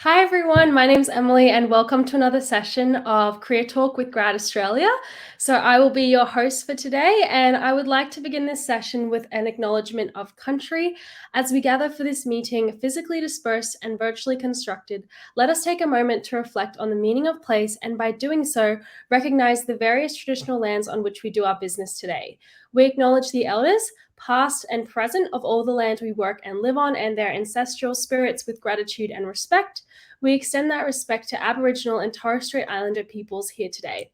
Hi everyone, my name's Emily and welcome to another session of Career Talk with Grad Australia. So I will be your host for today and I would like to begin this session with an acknowledgement of country. As we gather for this meeting, physically dispersed and virtually constructed, let us take a moment to reflect on the meaning of place and by doing so, recognize the various traditional lands on which we do our business today. We acknowledge the elders, past and present, of all the land we work and live on and their ancestral spirits with gratitude and respect. We extend that respect to Aboriginal and Torres Strait Islander peoples here today.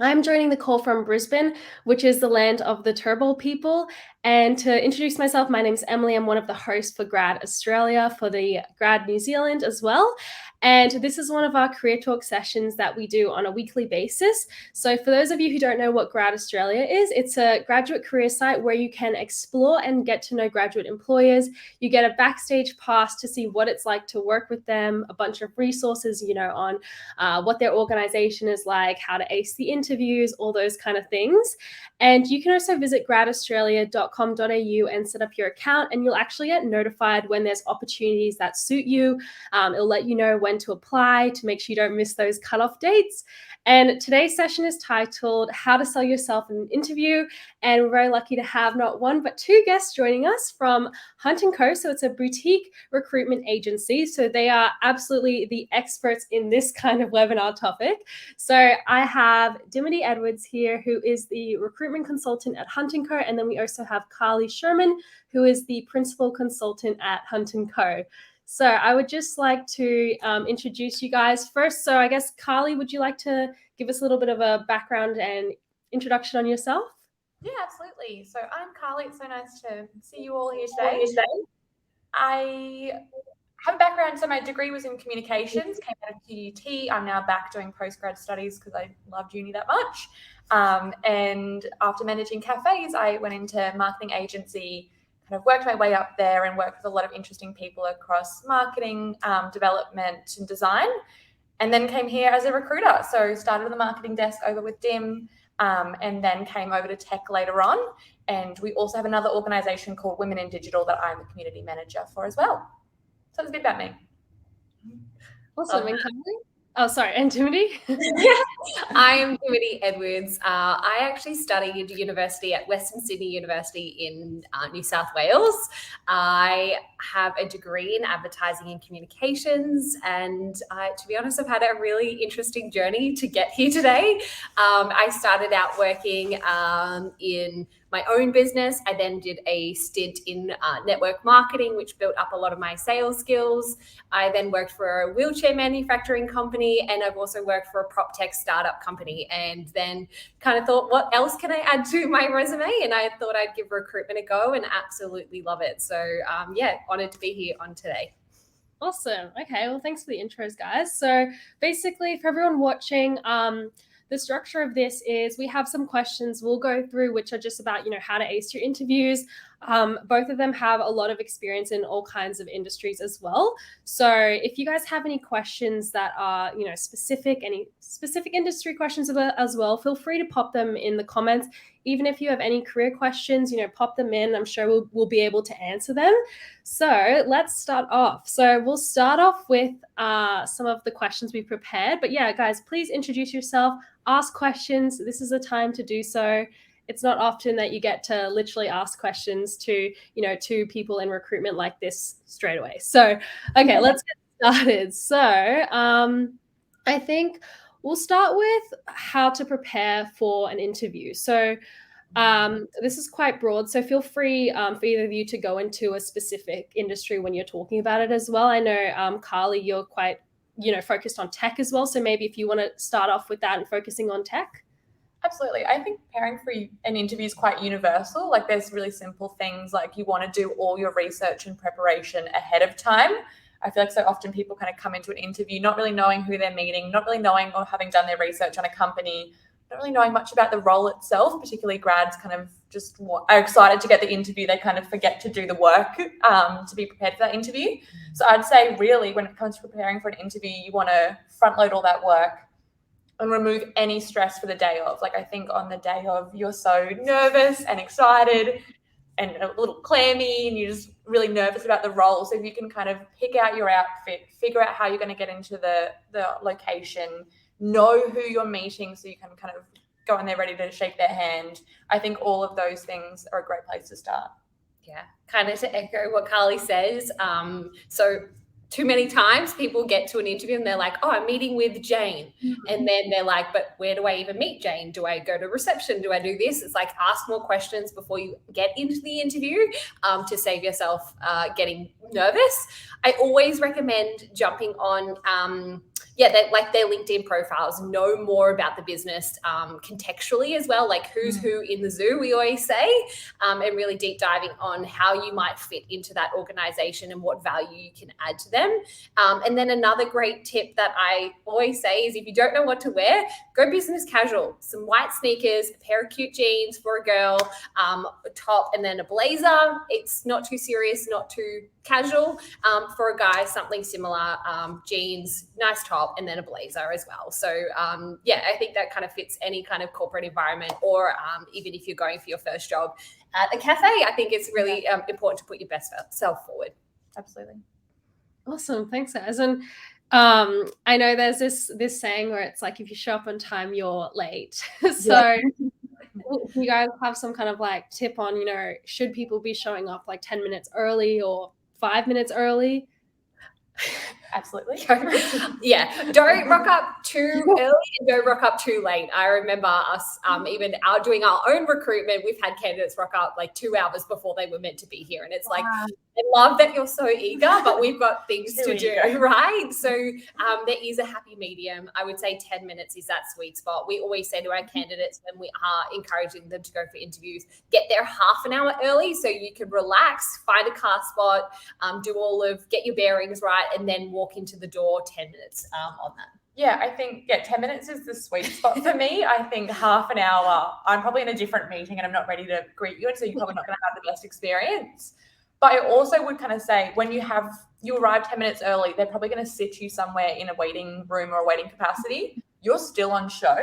I'm joining the call from Brisbane, which is the land of the Turrbal people. And to introduce myself, my name's Emily. I'm one of the hosts for Grad Australia for the Grad New Zealand as well. And this is one of our Career Talk sessions that we do on a weekly basis. So for those of you who don't know what Grad Australia is, it's a graduate career site where you can explore and get to know graduate employers. You get a backstage pass to see what it's like to work with them, a bunch of resources, on what their organization is like, how to ace the interviews, all those kind of things. And you can also visit gradaustralia.com.au and set up your account, and you'll actually get notified when there's opportunities that suit you. It'll let you know when to apply to make sure you don't miss those cutoff dates. And today's session is titled How to Sell Yourself in an Interview. And we're very lucky to have not one, but two guests joining us from Hunt & Co. So it's a boutique recruitment agency. So they are absolutely the experts in this kind of webinar topic. So I have Dimity Edwards here, who is the recruitment consultant at Hunt & Co. And then we also have Shearman, who is the principal consultant at Hunt & Co. So I would just like to introduce you guys first. So I guess, Carly, would you like to give us a little bit of a background and introduction on yourself? Yeah, absolutely. So I'm Carly. It's so nice to see you all here today. I have a background. So my degree was in communications, came out of QUT. I'm now back doing postgrad studies because I loved uni that much. And after managing cafes, I went into marketing agency, kind of worked my way up there and worked with a lot of interesting people across marketing, development and design, and then came here as a recruiter. So started on the marketing desk over with Dim, and then came over to tech later on. And we also have another organisation called Women in Digital that I'm the community manager for as well. So that's a bit about me. Awesome. And Carly? Oh, sorry. And Dimity? I am Dimity Edwards. I actually studied university at Western Sydney University in New South Wales. I have a degree in advertising and communications, and to be honest, I've had a really interesting journey to get here today. I started out working in my own business. I then did a stint in network marketing, which built up a lot of my sales skills. I then worked for a wheelchair manufacturing company, and I've also worked for a prop tech startup company, and then kind of thought, what else can I add to my resume? And I thought I'd give recruitment a go and absolutely love it. So honored to be here on today. Awesome. Okay, well, thanks for the intros, guys. So basically, for everyone watching, the structure of this is we have some questions we'll go through, which are just about, how to ace your interviews. Both of them have a lot of experience in all kinds of industries as well. So if you guys have any questions that are, any specific industry questions as well, feel free to pop them in the comments. Even if you have any career questions, pop them in. I'm sure we'll be able to answer them. So let's start off. So we'll start off with some of the questions we've prepared. But yeah, guys, please introduce yourself, ask questions. This is a time to do so. It's not often that you get to literally ask questions to, to people in recruitment like this straight away. So, okay, let's get started. So I think we'll start with how to prepare for an interview. So this is quite broad, so feel free for either of you to go into a specific industry when you're talking about it as well. I know, Carly, you're quite, focused on tech as well. So maybe if you want to start off with that and focusing on tech. Absolutely. I think preparing for an interview is quite universal. Like there's really simple things like you want to do all your research and preparation ahead of time. I feel like so often people kind of come into an interview not really knowing who they're meeting, not really knowing or having done their research on a company, not really knowing much about the role itself, particularly grads kind of just are excited to get the interview. They kind of forget to do the work to be prepared for that interview. So I'd say really when it comes to preparing for an interview, you want to front load all that work and remove any stress for the day of. Like I think on the day of, you're so nervous and excited. and a little clammy and you're just really nervous about the role. So if you can kind of pick out your outfit, figure out how you're going to get into the location, know who you're meeting so you can kind of go in there ready to shake their hand. I think all of those things are a great place to start. Yeah, kind of to echo what Carly says. So too many times people get to an interview and they're like, oh, I'm meeting with Jane. And then they're like, but where do I even meet Jane? Do I go to reception? Do I do this? It's like, ask more questions before you get into the interview to save yourself getting nervous. I always recommend jumping on their LinkedIn profiles, know more about the business contextually as well, like who's who in the zoo, we always say, and really deep diving on how you might fit into that organization and what value you can add to them. And then another great tip that I always say is if you don't know what to wear, go business casual. Some white sneakers, a pair of cute jeans for a girl, a top, and then a blazer. It's not too serious, not too casual. For a guy, something similar, jeans, nice top, and then a blazer as well. So I think that kind of fits any kind of corporate environment, or even if you're going for your first job at a cafe, I think it's really important to put your best self forward. Absolutely. Awesome. Thanks, Az. And I know there's this saying where it's like, if you show up on time, you're late. So do you guys have some kind of like tip on, should people be showing up like 10 minutes early or 5 minutes early? Absolutely. Yeah, don't rock up too early and don't rock up too late. I remember us even doing our own recruitment. We've had candidates rock up like 2 hours before they were meant to be here. And it's like, I love that you're so eager, but we've got things to do, right? So there is a happy medium. I would say 10 minutes is that sweet spot. We always say to our candidates when we are encouraging them to go for interviews, get there half an hour early so you can relax, find a car spot, get your bearings right, and then walk into the door 10 minutes on that. Yeah, I think 10 minutes is the sweet spot for me. I think half an hour, I'm probably in a different meeting and I'm not ready to greet you, and so you're probably not going to have the best experience. But I also would kind of say when you arrive 10 minutes early, they're probably going to sit you somewhere in a waiting room or a waiting capacity. You're still on show.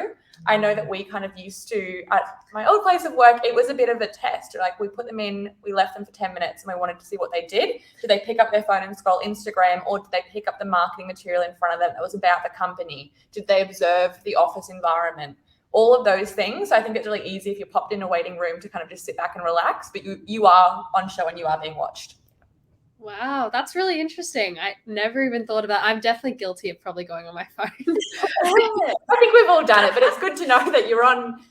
I know that we kind of used to, at my old place of work, it was a bit of a test. Like we put them in, we left them for 10 minutes and we wanted to see what they did. Did they pick up their phone and scroll Instagram, or did they pick up the marketing material in front of them that was about the company? Did they observe the office environment? All of those things. I think it's really easy if you're popped in a waiting room to kind of just sit back and relax, but you are on show and you are being watched. Wow, that's really interesting. I never even thought of that. I'm definitely guilty of probably going on my phone. I think we've all done it, but it's good to know that you're on.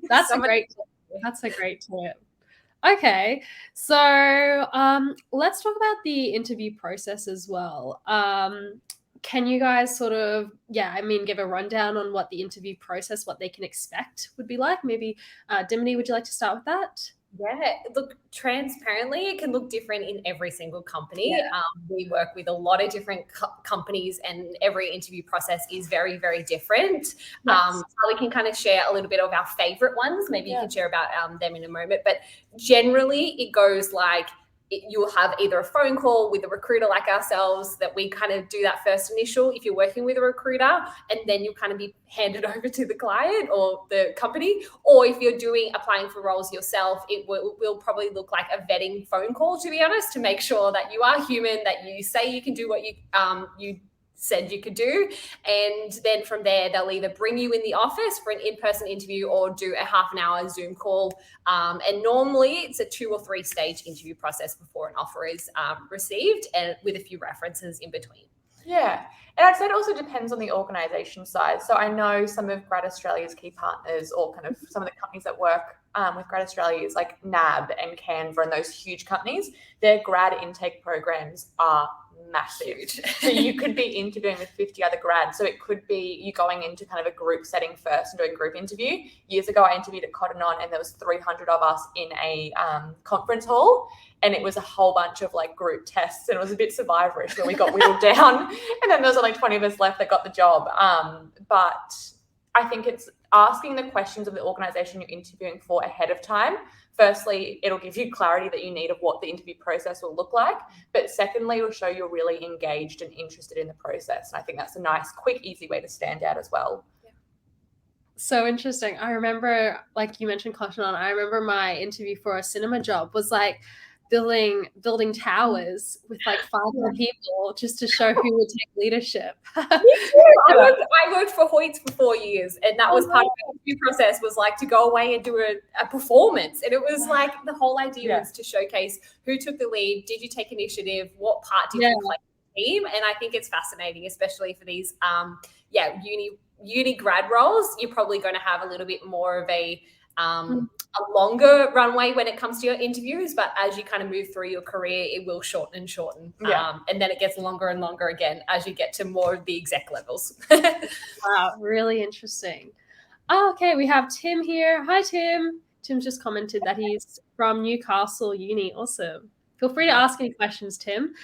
That's a great tip. Okay, so let's talk about the interview process as well. Can you guys sort of, give a rundown on what the interview process, what they can expect would be like? Maybe, Dimity, would you like to start with that? Yeah, look, transparently, it can look different in every single company. Yeah. We work with a lot of different companies, and every interview process is very, very different. Yes. So we can kind of share a little bit of our favorite ones. Maybe you can share about them in a moment. But generally, it goes like, you'll have either a phone call with a recruiter like ourselves that we kind of do that first initial if you're working with a recruiter, and then you'll kind of be handed over to the client or the company. Or if you're applying for roles yourself, it will probably look like a vetting phone call, to be honest, to make sure that you are human, that you say you can do what you said you could do. And then from there, they'll either bring you in the office for an in-person interview or do a half an hour Zoom call. And normally it's a 2 or 3 stage interview process before an offer is received, and with a few references in between. Yeah. And I'd say it also depends on the organisation size. So I know some of GradAustralia's key partners, or kind of some of the companies that work with GradAustralia's, like NAB and Canva and those huge companies, their grad intake programs are massive. So you could be interviewing with 50 other grads. So it could be you going into kind of a group setting first and doing a group interview. Years ago, I interviewed at Cotton On, and there was 300 of us in a conference hall, and it was a whole bunch of like group tests, and it was a bit survivorish when we got whittled down, and then there was only 20 of us left that got the job. But I think it's asking the questions of the organisation you're interviewing for ahead of time. Firstly, it'll give you clarity that you need of what the interview process will look like. But secondly, it'll show you're really engaged and interested in the process. And I think that's a nice, quick, easy way to stand out as well. So interesting. I remember, like you mentioned Cotton On, I remember my interview for a cinema job was like building towers with like 500 people just to show who would take leadership. Me too. I worked for Hoyts for 4 years, and that was part of the interview process, was like to go away and do a performance. And it was like the whole idea was to showcase who took the lead, did you take initiative, what part did you play in the team? And I think it's fascinating, especially for these uni grad roles. You're probably going to have a little bit more of a longer runway when it comes to your interviews, but as you kind of move through your career, it will shorten and shorten. And then it gets longer and longer again as you get to more of the exec levels. Wow, really interesting. Oh, okay, we have Tim here. Hi, Tim. Tim just commented that he's from Newcastle Uni. Awesome. Feel free to ask any questions, Tim.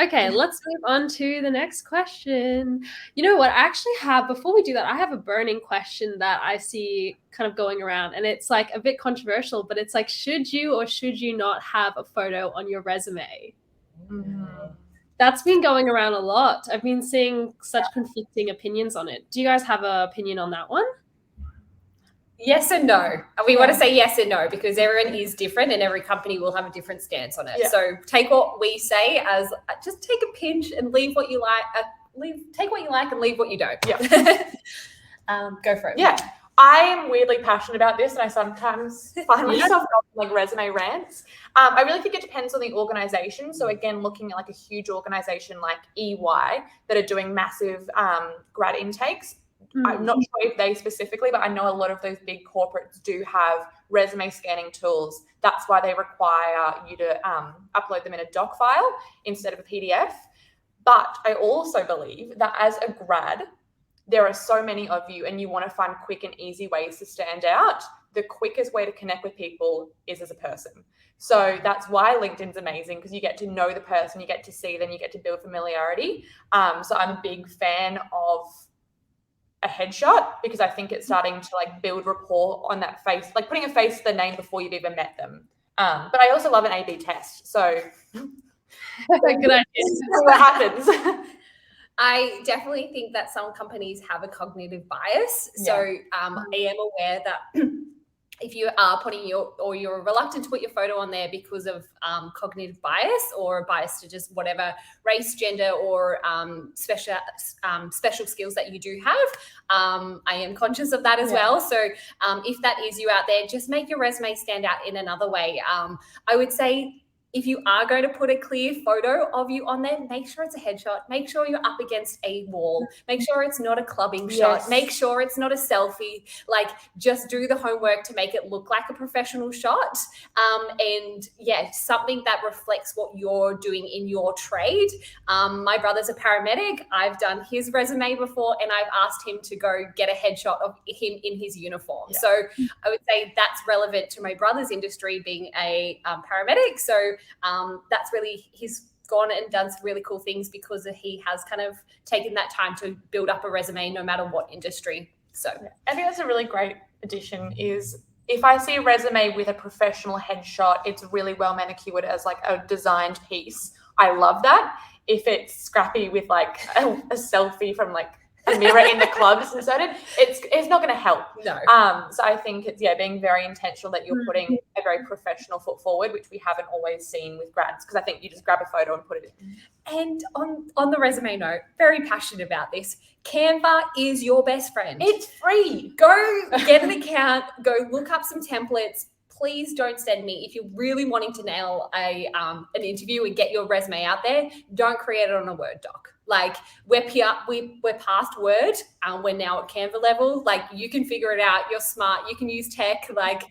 Okay, let's move on to the next question. You know what? I actually have, before we do that, I have a burning question that I see kind of going around, and it's like a bit controversial, but it's like, should you or should you not have a photo on your resume? That's been going around a lot. I've been seeing such conflicting opinions on it. Do you guys have an opinion on that one? Yes and no. We want to say yes and no because everyone is different and every company will have a different stance on it. So take what we say as just take a pinch and leave what you like. Take what you like and leave what you don't. Go for it. Yeah. I am weirdly passionate about this, and I sometimes find myself like resume rants. I really think it depends on the organization. So again, looking at like a huge organization like EY that are doing massive grad intakes, I'm not sure if they specifically, but I know a lot of those big corporates do have resume scanning tools. That's why they require you to upload them in a doc file instead of a PDF. But I also believe that as a grad, there are so many of you and you want to find quick and easy ways to stand out. The quickest way to connect with people is as a person. So that's why LinkedIn's amazing, because you get to know the person, you get to see them, you get to build familiarity. So I'm a big fan of a headshot because I think it's starting to like build rapport on that face, like putting a face to the name before you've even met them. But I also love an A/B test. So good idea. What happens? I definitely think that some companies have a cognitive bias. So I am aware that if you are putting you're reluctant to put your photo on there because of cognitive bias or a bias to just whatever race, gender, or special skills that you do have, I am conscious of that as well. So if that is you out there, just make your resume stand out in another way. I would say, if you are going to put a clear photo of you on there, make sure it's a headshot. Make sure you're up against a wall. Make sure it's not a clubbing shot. Make sure it's not a selfie. Like, just do the homework to make it look like a professional shot. And something that reflects what you're doing in your trade. My brother's a paramedic. I've done his resume before, and I've asked him to go get a headshot of him in his uniform. So I would say that's relevant to my brother's industry, being a paramedic. So that's really, he's gone and done some really cool things because he has kind of taken that time to build up a resume no matter what industry. So I think that's a really great addition. Is if I see a resume with a professional headshot, it's really well manicured as like a designed piece. I love that. If it's scrappy with like a selfie from like a mirror in the clubs inserted, it's not going to help. No. So I think it's being very intentional that you're putting a very professional foot forward, which we haven't always seen with grads, because I think you just grab a photo and put it in. And on the resume note, very passionate about this. Canva is your best friend. It's free. Go get an account. Go look up some templates. Please don't send me, if you're really wanting to nail an interview and get your resume out there, don't create it on a Word doc. Like, we're past Word. We're now at Canva level. Like, you can figure it out. You're smart. You can use tech. Like,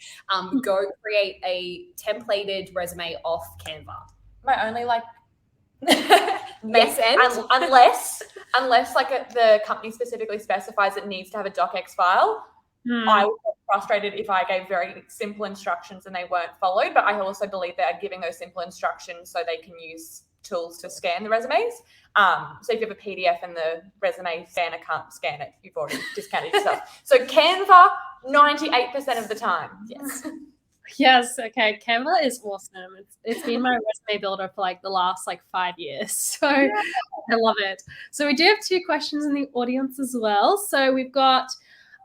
go create a templated resume off Canva. My only yes, and unless like the company specifically specifies it needs to have a docx file. I would get frustrated if I gave very simple instructions and they weren't followed. But I also believe they are giving those simple instructions so they can use tools to scan the resumes. So if you have a PDF and the resume scanner can't scan it, you've already discounted yourself. So Canva, 98% of the time. Yes. Yes. Okay. Canva is awesome. It's been my resume builder for like the last 5 years. So I love it. So we do have 2 questions in the audience as well. So we've got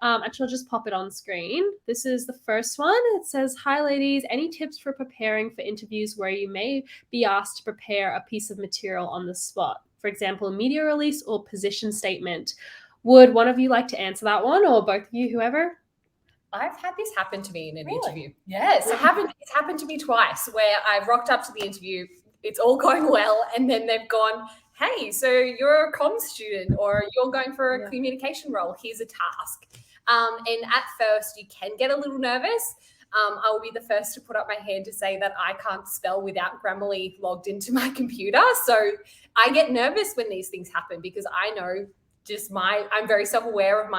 Actually, I'll just pop it on screen. This is the first one. It says, "Hi ladies, any tips for preparing for interviews where you may be asked to prepare a piece of material on the spot? For example, a media release or position statement." Would one of you like to answer that one, or both of you, whoever? I've had this happen to me in an Really? interview. Yes, it's happened to me twice where I've rocked up to the interview, it's all going well, and then they've gone, "Hey, so you're a comms student or you're going for a communication role. Here's a task." And at first you can get a little nervous. I will be the first to put up my hand to say that I can't spell without Grammarly logged into my computer. So I get nervous when these things happen because I know I'm very self-aware of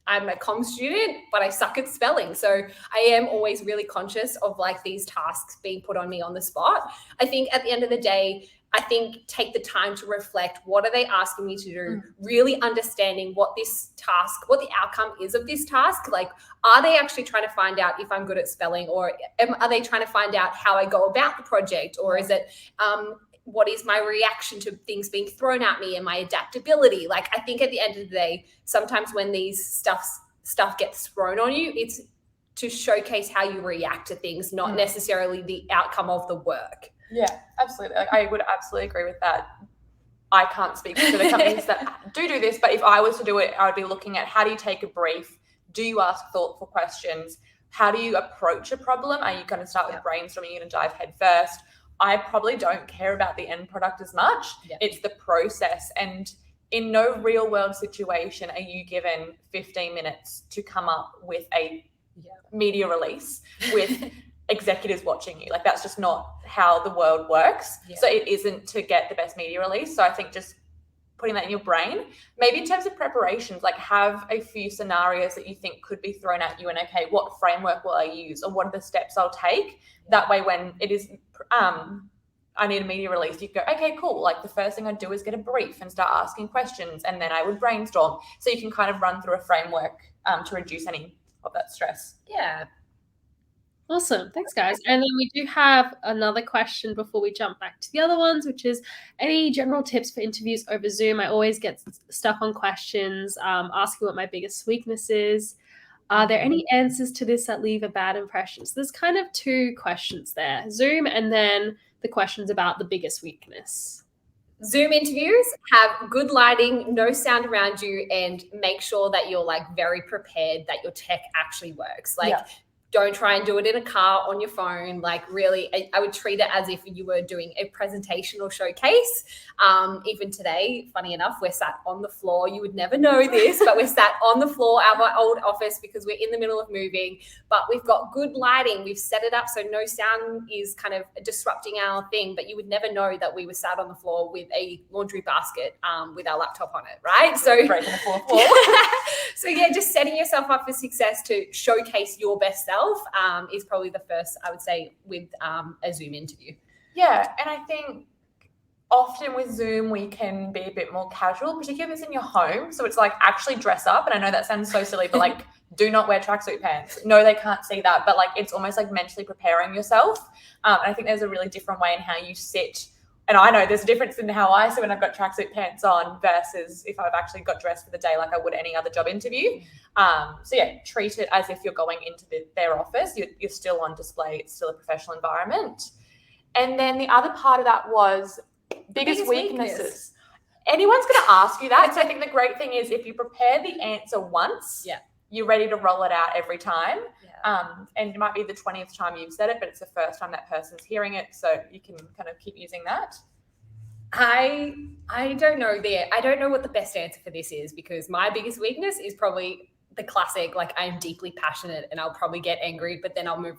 I'm a comms student, but I suck at spelling. So I am always really conscious of like these tasks being put on me on the spot. I think at the end of the day, take the time to reflect, what are they asking me to do? Really understanding what the outcome is of this task. Like, are they actually trying to find out if I'm good at spelling, or are they trying to find out how I go about the project? Or is it, what is my reaction to things being thrown at me and my adaptability? Like, I think at the end of the day, sometimes when these stuff gets thrown on you, it's to showcase how you react to things, not necessarily the outcome of the work. Yeah, absolutely. Like, I would absolutely agree with that. I can't speak for the companies that do this, but if I was to do it, I would be looking at, how do you take a brief? Do you ask thoughtful questions? How do you approach a problem? Are you going to start with brainstorming? Are you going to dive head first? I probably don't care about the end product as much. Yeah. It's the process. And in no real world situation are you given 15 minutes to come up with a media release with executives watching you. Like, that's just not how the world works. Yeah. So it isn't to get the best media release. So I think just putting that in your brain, maybe in terms of preparations, like have a few scenarios that you think could be thrown at you, and okay, what framework will I use, or what are the steps I'll take? That way, when it is, I need a media release, you can go, okay, cool. Like, the first thing I'd do is get a brief and start asking questions, and then I would brainstorm. So you can kind of run through a framework to reduce any of that stress. Yeah. Awesome. Thanks, guys. And then we do have another question before we jump back to the other ones, which is, any general tips for interviews over Zoom? I always get stuck on questions, asking what my biggest weakness is. Are there any answers to this that leave a bad impression? So there's kind of two questions there, Zoom and then the questions about the biggest weakness. Zoom interviews, have good lighting, no sound around you, and make sure that you're like very prepared that your tech actually works. Like, don't try and do it in a car on your phone. Like, really, I would treat it as if you were doing a presentation or showcase. Even today, funny enough, we're sat on the floor. You would never know this, but we're sat on the floor of our old office because we're in the middle of moving, but we've got good lighting. We've set it up so no sound is kind of disrupting our thing, but you would never know that we were sat on the floor with a laundry basket with our laptop on it, right? So breaking the fourth wall. So yeah, just setting yourself up for success to showcase your best self is probably the first, I would say, with a Zoom interview. Yeah, and I think often with Zoom we can be a bit more casual, particularly if it's in your home. So it's like, actually dress up. And I know that sounds so silly, but like, do not wear tracksuit pants. No, they can't see that. But like, it's almost like mentally preparing yourself. And I think there's a really different way in how you sit. And I know there's a difference in how I sit when I've got tracksuit pants on versus if I've actually got dressed for the day like I would any other job interview. So yeah, treat it as if you're going into their office. You're still on display. It's still a professional environment. And then the other part of that was biggest weaknesses. Anyone's going to ask you that. So I think the great thing is, if you prepare the answer once, you're ready to roll it out every time. And it might be the 20th time you've said it, but it's the first time that person's hearing it. So you can kind of keep using that. I don't know I don't know what the best answer for this is, because my biggest weakness is probably the classic, like, I am deeply passionate and I'll probably get angry, but then I'll move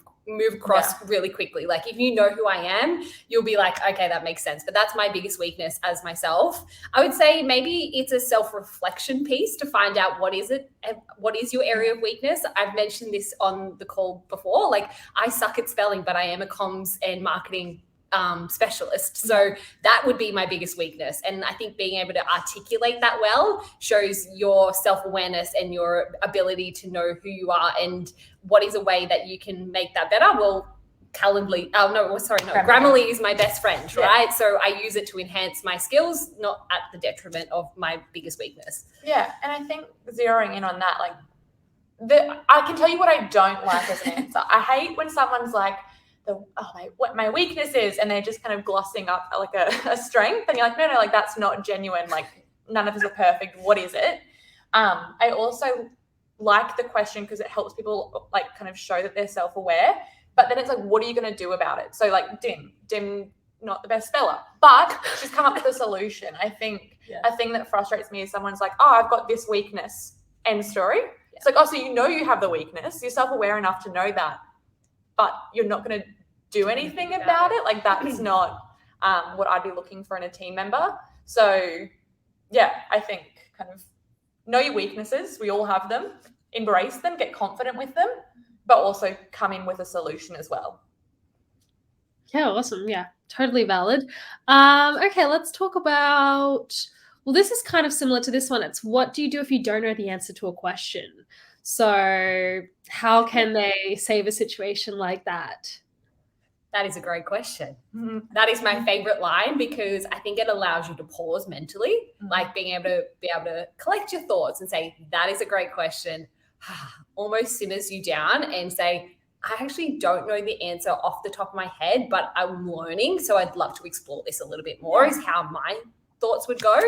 across really quickly. Like, if you know who I am, you'll be like, okay, that makes sense. But that's my biggest weakness as myself. I would say maybe it's a self-reflection piece to find out what is your area of weakness. I've mentioned this on the call before. Like, I suck at spelling, but I am a comms and marketing specialist. So that would be my biggest weakness. And I think being able to articulate that well shows your self-awareness and your ability to know who you are and what is a way that you can make that better. Well, Grammarly is my best friend, right? So I use it to enhance my skills, not at the detriment of my biggest weakness. Yeah. And I think zeroing in on that, like, I can tell you what I don't like as an answer. I hate when someone's like, what my weakness is, and they're just kind of glossing up like a strength, and you're like, no, like that's not genuine. Like none of us are perfect. What is it? I also like the question because it helps people like kind of show that they're self-aware. But then it's like, what are you going to do about it? So like Dim, not the best speller, but she's come up with a solution. I think a thing that frustrates me is someone's like, oh, I've got this weakness. End story. Yeah. It's like, oh, so you know you have the weakness. You're self-aware enough to know that, but you're not going to do anything about it. Like that's not what I'd be looking for in a team member. So yeah, I think kind of know your weaknesses. We all have them. Embrace them. Get confident with them, but also come in with a solution as well. Yeah, awesome. Yeah, totally valid. Okay, let's talk about, well, this is kind of similar to this one. It's what do you do if you don't know the answer to a question? So how can they save a situation like that? That is a great question. That is my favorite line because I think it allows you to pause mentally, like being able to collect your thoughts and say, that is a great question. Almost simmers you down and say, I actually don't know the answer off the top of my head, but I'm learning. So I'd love to explore this a little bit more is how my thoughts would go.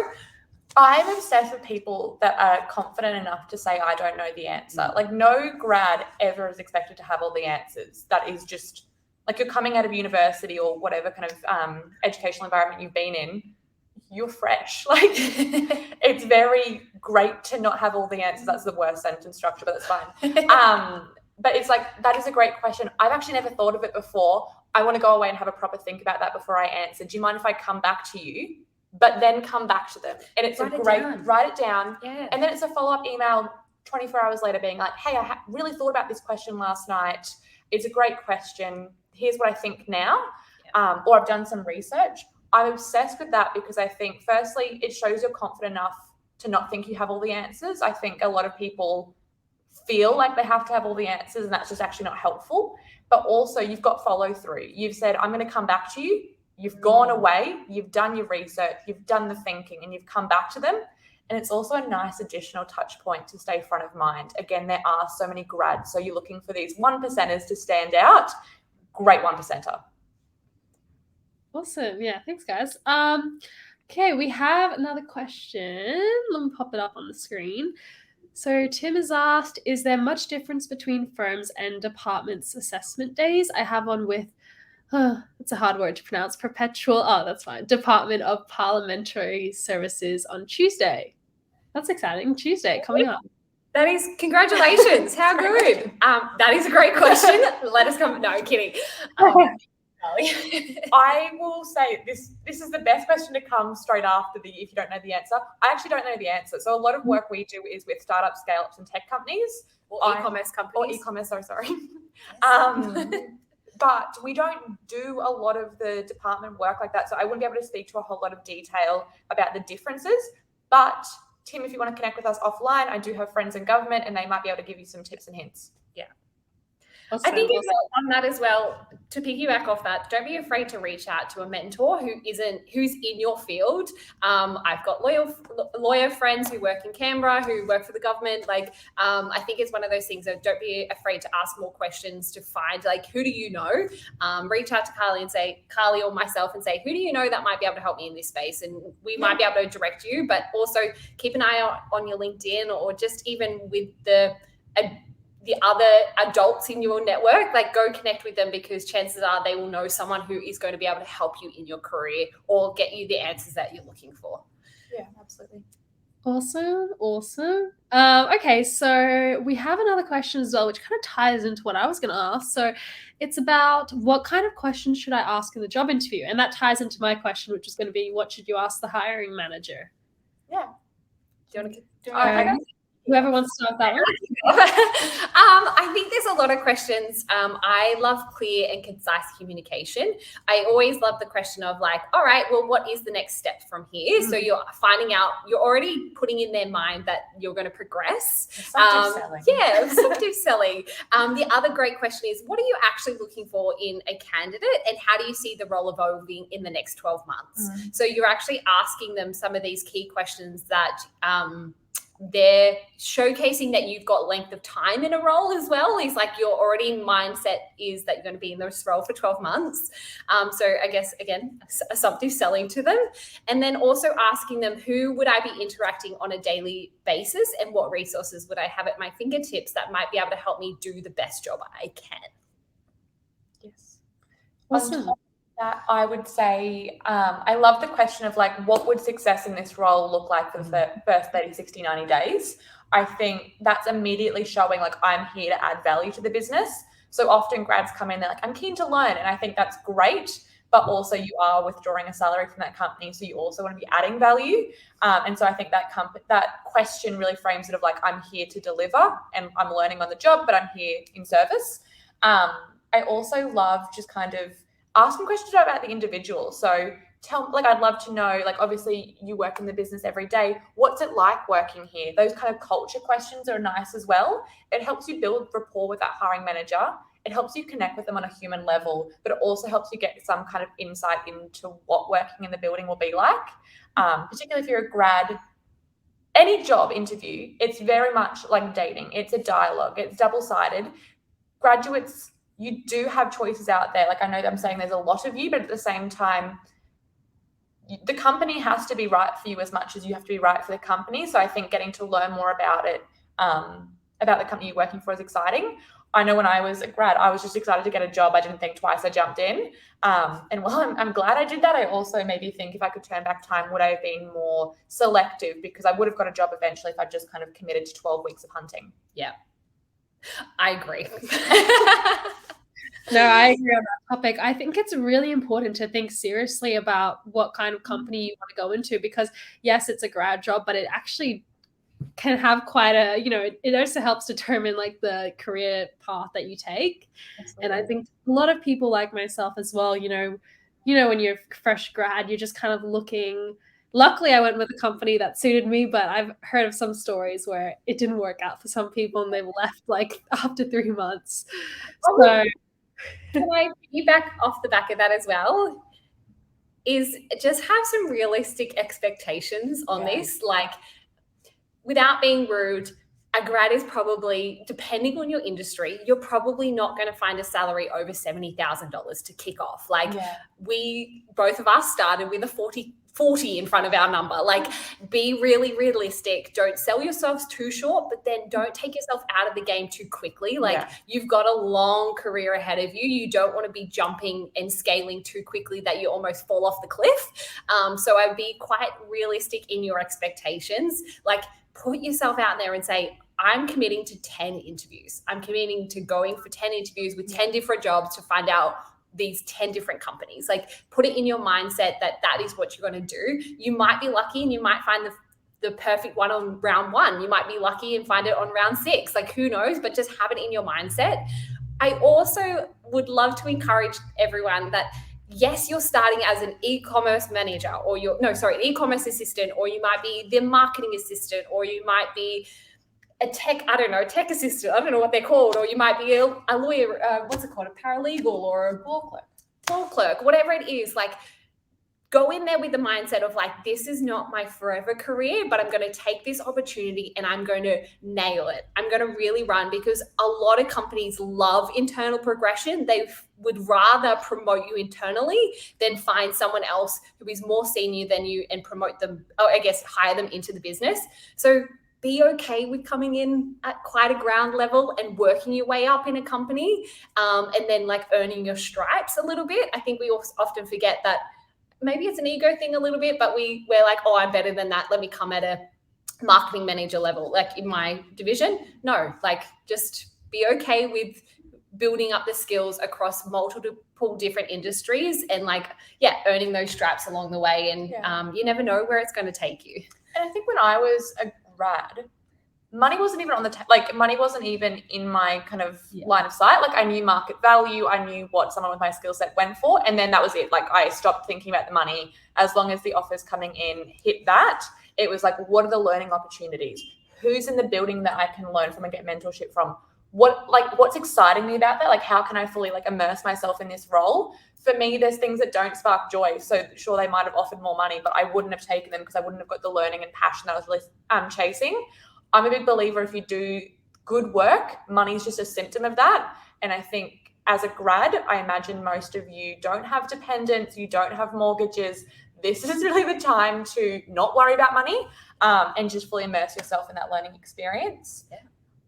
I'm obsessed with people that are confident enough to say, I don't know the answer. Like no grad ever is expected to have all the answers. That is just like you're coming out of university or whatever kind of educational environment you've been in, you're fresh. Like it's very great to not have all the answers. That's the worst sentence structure, but that's fine. But it's like, that is a great question. I've actually never thought of it before. I want to go away and have a proper think about that before I answer. Do you mind if I come back to you? But then come back to them. And it's write it down. Yeah. And then it's a follow-up email 24 hours later being like, hey, I really thought about this question last night. It's a great question. Here's what I think now. Or I've done some research. I'm obsessed with that because I think, firstly, it shows you're confident enough to not think you have all the answers. I think a lot of people feel like they have to have all the answers and that's just actually not helpful. But also you've got follow through. You've said, I'm going to come back to you. You've gone away, you've done your research, you've done the thinking and you've come back to them. And it's also a nice additional touch point to stay front of mind. Again, there are so many grads. So you're looking for these 1%ers to stand out. Great 1%er. Awesome. Yeah, thanks guys. Okay, we have another question. Let me pop it up on the screen. So Tim has asked, is there much difference between firms and departments' assessment days? I have one with, it's a hard word to pronounce, Department of Parliamentary Services on Tuesday. That's exciting. Tuesday coming up. That is, congratulations. How good. That is a great question. Let us come. No, kidding. I will say this is the best question to come straight after if you don't know the answer. I actually don't know the answer. So a lot of work we do is with startups, scale-ups and tech companies. Or e-commerce companies. Or e-commerce, sorry. But we don't do a lot of the department work like that. So I wouldn't be able to speak to a whole lot of detail about the differences. But Tim, if you want to connect with us offline, I do have friends in government and they might be able to give you some tips and hints. Yeah. Awesome. I think on that as well, to piggyback off that, don't be afraid to reach out to a mentor who's in your field. I've got lawyer friends who work in Canberra, who work for the government. I think it's one of those things that don't be afraid to ask more questions to find who do you know? Reach out to Carly or myself and say, who do you know that might be able to help me in this space? And we might be able to direct you, but also keep an eye out on your LinkedIn or just even with the other adults in your network, go connect with them because chances are they will know someone who is going to be able to help you in your career or get you the answers that you're looking for. Yeah, absolutely. Awesome. Okay, so we have another question as well, which kind of ties into what I was going to ask. So it's about what kind of questions should I ask in the job interview? And that ties into my question, which is going to be, what should you ask the hiring manager? Yeah. Do you want to whoever wants to start that one. I think there's a lot of questions. I love clear and concise communication. I always love the question of all right, well, what is the next step from here? So you're finding out, you're already putting in their mind that you're going to progress. Assumptive selling. The other great question is, what are you actually looking for in a candidate and how do you see the role evolving in the next 12 months? So you're actually asking them some of these key questions that they're showcasing that you've got length of time in a role as well. Is like your already mindset is that you're going to be in this role for 12 months. So I guess, again, assumptive selling to them. And then also asking them, who would I be interacting on a daily basis and what resources would I have at my fingertips that might be able to help me do the best job I can? Yes. Awesome. That I would say, I love the question of like, what would success in this role look like for the first 30, 60, 90 days? I think that's immediately showing like, I'm here to add value to the business. So often grads come in, they're like, I'm keen to learn. And I think that's great, but also you are withdrawing a salary from that company. So you also want to be adding value. And so I think that question really frames it of like, I'm here to deliver and I'm learning on the job, but I'm here in service. I also love just kind of asking questions about the individual. So I'd love to know, like, obviously you work in the business every day. What's it like working here? Those kind of culture questions are nice as well. It helps you build rapport with that hiring manager. It helps you connect with them on a human level, but it also helps you get some kind of insight into what working in the building will be like. Particularly if you're a grad, any job interview, it's very much like dating. It's a dialogue. It's double-sided. Graduates, you do have choices out there. Like, I know that I'm saying there's a lot of you, but at the same time, the company has to be right for you as much as you have to be right for the company. So I think getting to learn more about it, about the company you're working for, is exciting. I know when I was a grad, I was just excited to get a job. I didn't think twice. I jumped in. And while I'm glad I did that, I also maybe think if I could turn back time, would I have been more selective? Because I would have got a job eventually if I just kind of committed to 12 weeks of hunting. Yeah, I agree. No, I agree on that topic. I think it's really important to think seriously about what kind of company you want to go into, because yes, it's a grad job, but it actually can have quite a, it also helps determine like the career path that you take. Absolutely. And I think a lot of people like myself as well, when you're a fresh grad, you're just kind of looking. Luckily, I went with a company that suited me, but I've heard of some stories where it didn't work out for some people and they've left like after 3 months. So can I piggyback off the back of that as well? Is just have some realistic expectations on this. Like, without being rude, a grad is probably, depending on your industry, you're probably not going to find a salary over $70,000 to kick off. Like, both of us started with a 40 in front of our number. Like, be really realistic. Don't sell yourselves too short, but then don't take yourself out of the game too quickly. Like, you've got a long career ahead of you. You don't want to be jumping and scaling too quickly that you almost fall off the cliff. So I'd be quite realistic in your expectations. Like, put yourself out there and say, I'm committing to 10 interviews. I'm committing to going for 10 interviews with 10 different jobs to find out these 10 different companies. Like, put it in your mindset that is what you're going to do. You might be lucky and you might find the perfect one on round 1. You might be lucky and find it on round 6. Like, who knows? But just have it in your mindset. I also would love to encourage everyone that, yes, you're starting as an e-commerce manager or an e-commerce assistant, or you might be the marketing assistant, or you might be a tech assistant. I don't know what they're called. Or you might be a lawyer, what's it called? A paralegal or a law clerk, whatever it is. Like, go in there with the mindset of like, this is not my forever career, but I'm going to take this opportunity and I'm going to nail it. I'm going to really run, because a lot of companies love internal progression. They would rather promote you internally than find someone else who is more senior than you and promote them, or I guess hire them into the business. So be okay with coming in at quite a ground level and working your way up in a company, and then like earning your stripes a little bit. I think we often forget that maybe it's an ego thing a little bit, but we're like, oh, I'm better than that. Let me come at a marketing manager level, like in my division. No, like, just be okay with building up the skills across multiple different industries and like, earning those stripes along the way. And you never know where it's going to take you. And I think when I was a grad, money wasn't even on the money wasn't even in my kind of line of sight. Like, I knew market value, I knew what someone with my skill set went for, and then that was it. Like, I stopped thinking about the money. As long as the offers coming in hit that, it was like, what are the learning opportunities? Who's in the building that I can learn from and get mentorship from? what's exciting me about that? Like, how can I fully like immerse myself in this role? For me, there's things that don't spark joy. So sure, they might have offered more money, but I wouldn't have taken them because I wouldn't have got the learning and passion that I was really chasing. I'm a big believer if you do good work, money is just a symptom of that. And I think as a grad, I imagine most of you don't have dependents, you don't have mortgages. This is really the time to not worry about money and just fully immerse yourself in that learning experience. Yeah.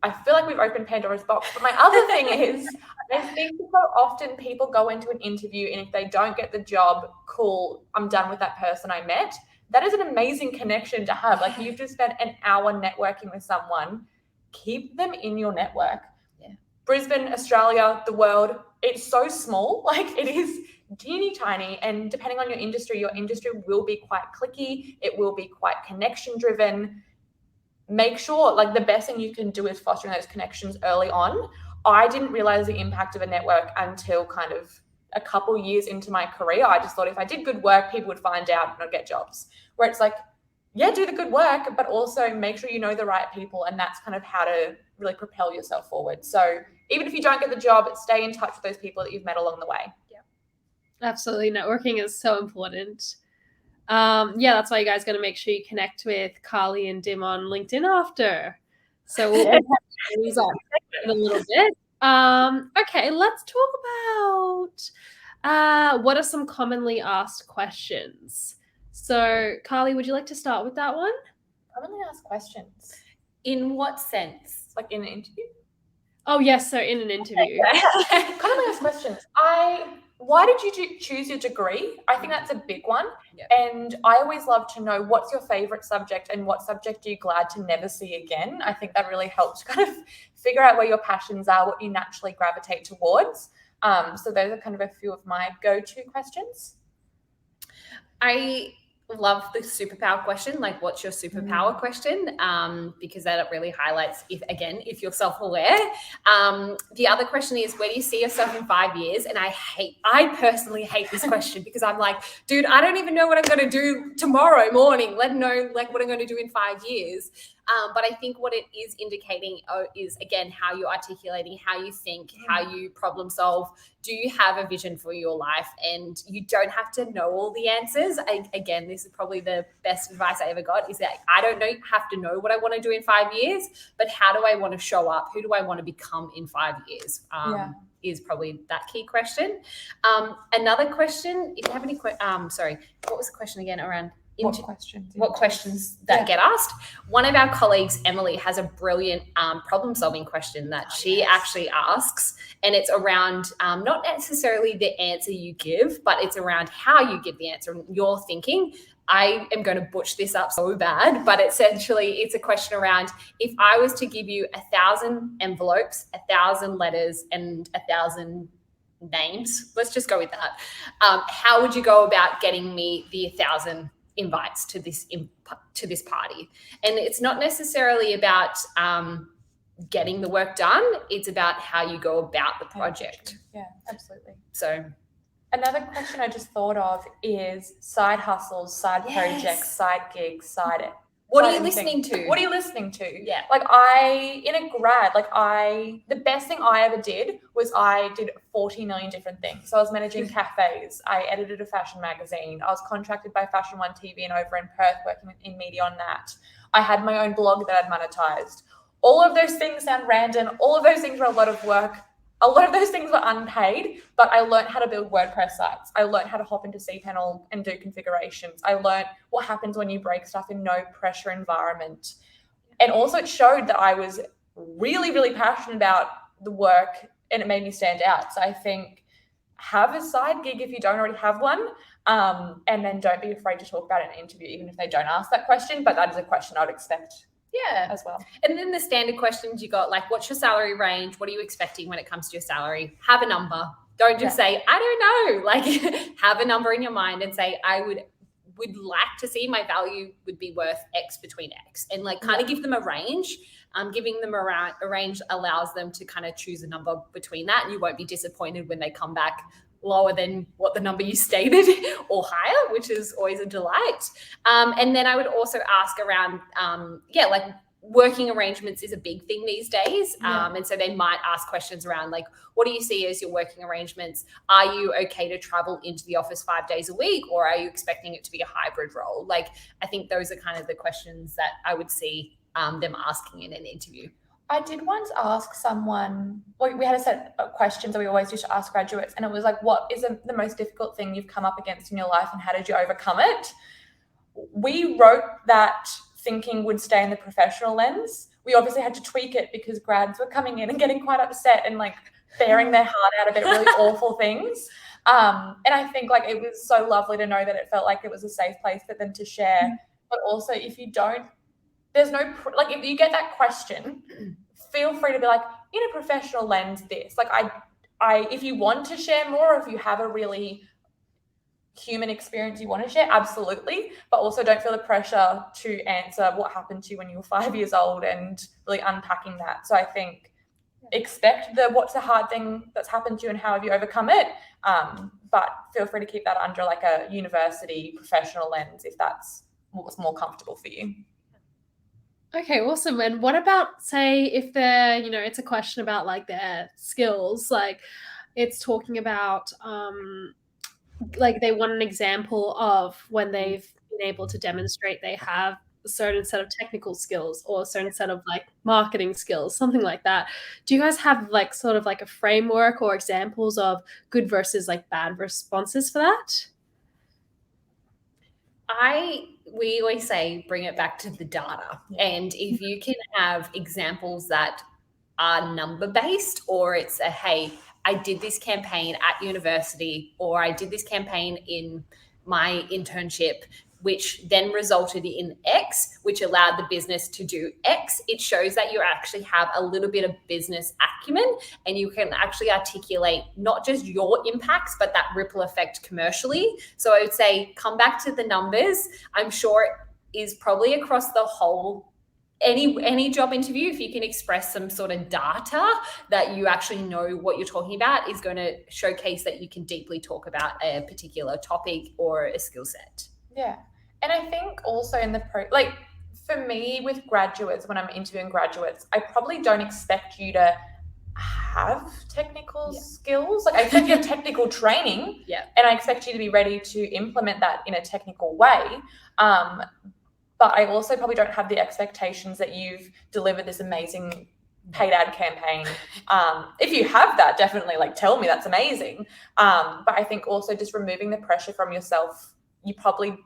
I feel like we've opened Pandora's box, but my other thing is I think so often people go into an interview and if they don't get the job, cool, I'm done with that person I met. That is an amazing connection to have. Like, you've just spent an hour networking with someone. Keep them in your network. Yeah. Brisbane, Australia, the world, it's so small. Like, it is teeny tiny. And depending on your industry will be quite cliquey. It will be quite connection driven. Make sure, like, the best thing you can do is fostering those connections early on. I didn't realize the impact of a network until kind of a couple years into my career. I just thought if I did good work, people would find out and I'd get jobs. Where it's like, yeah, do the good work, but also make sure you know the right people. And that's kind of how to really propel yourself forward. So even if you don't get the job, stay in touch with those people that you've met along the way. Yeah, absolutely. Networking is so important. That's why you guys got to make sure you connect with Carly and Dim on LinkedIn after. So we'll have these on in a little bit. Okay, let's talk about what are some commonly asked questions. So, Carly, would you like to start with that one? Commonly asked questions. In what sense? Like in an interview? Oh, yes. So in an interview. Commonly asked questions. Why did you choose your degree? I think that's a big one. Yep. And I always love to know what's your favorite subject and what subject are you glad to never see again. I think that really helps kind of figure out where your passions are, what you naturally gravitate towards. So those are kind of a few of my go-to questions. I love the superpower question, like what's your superpower question, because that really highlights if you're self-aware. The other question is, where do you see yourself in 5 years? And I personally hate this question because I'm like, dude, I don't even know what I'm going to do tomorrow morning, let alone like what I'm going to do in 5 years. But I think what it is indicating is, again, how you're articulating, how you think, how you problem solve. Do you have a vision for your life? And you don't have to know all the answers. Again, this is probably the best advice I ever got, is that I don't have to know what I want to do in 5 years, but how do I want to show up? Who do I want to become in 5 years? Is probably that key question. Another question, if you have any sorry, what was the question again around what questions get asked? One of our colleagues, Emily, has a brilliant problem-solving question that she actually asks, and it's around not necessarily the answer you give, but it's around how you give the answer and your thinking. I am going to butch this up so bad, but essentially it's a question around, if I was to give you 1,000 envelopes, 1,000 letters, and 1,000 names, let's just go with that. How would you go about getting me the 1,000 invites to this party? And it's not necessarily about getting the work done. It's about how you go about the project. Yeah, absolutely. So another question I just thought of is side hustles, side projects, side gigs, what are you listening to? What are you listening to? Yeah. Like in a grad, the best thing I ever did was I did 40 million different things. So I was managing cafes. I edited a fashion magazine. I was contracted by Fashion One TV and over in Perth working in media on that. I had my own blog that I'd monetized. All of those things sound random. All of those things were a lot of work. A lot of those things were unpaid, but I learned how to build WordPress sites. I learned how to hop into cPanel and do configurations. I learned what happens when you break stuff in no pressure environment. And also it showed that I was really, really passionate about the work, and it made me stand out. So I think have a side gig if you don't already have one, and then don't be afraid to talk about it in an interview, even if they don't ask that question, but that is a question I would expect. Yeah, as well. And then the standard questions you got, like, what's your salary range? What are you expecting when it comes to your salary? Have a number. Don't just say, I don't know. Like, have a number in your mind and say, I would like to see my value would be worth X between X, and like kind of give them a range. Giving them a range allows them to kind of choose a number between that, and you won't be disappointed when they come back lower than what the number you stated or higher, which is always a delight. And then I would also ask around, working arrangements is a big thing these days. And so they might ask questions around like, what do you see as your working arrangements? Are you okay to travel into the office 5 days a week, or are you expecting it to be a hybrid role? Like, I think those are kind of the questions that I would see them asking in an interview. I did once ask someone, we had a set of questions that we always used to ask graduates, and it was like, what is the most difficult thing you've come up against in your life and how did you overcome it? We wrote that thinking would stay in the professional lens. We obviously had to tweak it because grads were coming in and getting quite upset and like bearing their heart out about really awful things. And I think like it was so lovely to know that it felt like it was a safe place for them to share. But also if you don't, there's no, like if you get that question, feel free to be like, in a professional lens, this, like if you want to share more, if you have a really human experience you want to share, absolutely, but also don't feel the pressure to answer what happened to you when you were 5 years old and really unpacking that. So I think expect what's the hard thing that's happened to you and how have you overcome it, but feel free to keep that under like a university professional lens if that's what's more comfortable for you. Okay, awesome. And what about, say, if they're, it's a question about like their skills, like it's talking about like they want an example of when they've been able to demonstrate they have a certain set of technical skills or a certain set of like marketing skills, something like that. Do you guys have like sort of like a framework or examples of good versus like bad responses for that? We always say bring it back to the data. And if you can have examples that are number based, or it's a, hey, I did this campaign at university, or I did this campaign in my internship, which then resulted in X, which allowed the business to do X. It shows that you actually have a little bit of business acumen and you can actually articulate not just your impacts, but that ripple effect commercially. So I would say come back to the numbers. I'm sure it is probably across the whole any job interview, if you can express some sort of data that you actually know what you're talking about, is going to showcase that you can deeply talk about a particular topic or a skill set. Yeah. And I think also in like for me with graduates, when I'm interviewing graduates, I probably don't expect you to have technical skills. Like I expect you to have technical training, and I expect you to be ready to implement that in a technical way. But I also probably don't have the expectations that you've delivered this amazing paid ad campaign. If you have that, definitely like tell me, that's amazing. But I think also just removing the pressure from yourself. You probably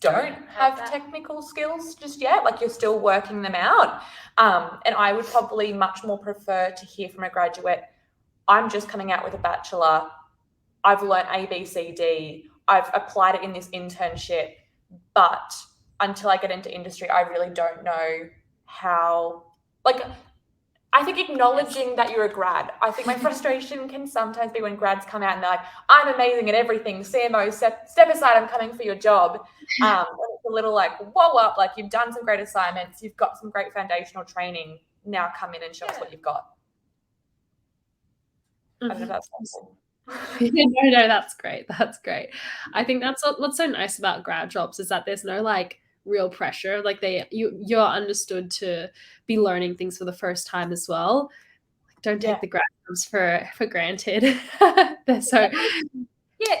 don't have technical skills just yet. Like you're still working them out. And I would probably much more prefer to hear from a graduate, I'm just coming out with a bachelor. I've learned A, B, C, D. I've applied it in this internship, but until I get into industry, I really don't know how, like, I think acknowledging that you're a grad. I think my frustration can sometimes be when grads come out and they're like, I'm amazing at everything. CMO, step aside, I'm coming for your job. And it's a little like, whoa up, like you've done some great assignments, you've got some great foundational training. Now come in and show us what you've got. I don't know if that's possible. No, that's great. That's great. I think that's what's so nice about grad jobs is that there's no like real pressure. Like you're understood to be learning things for the first time as well. Like, don't take the grad jobs for granted. They're so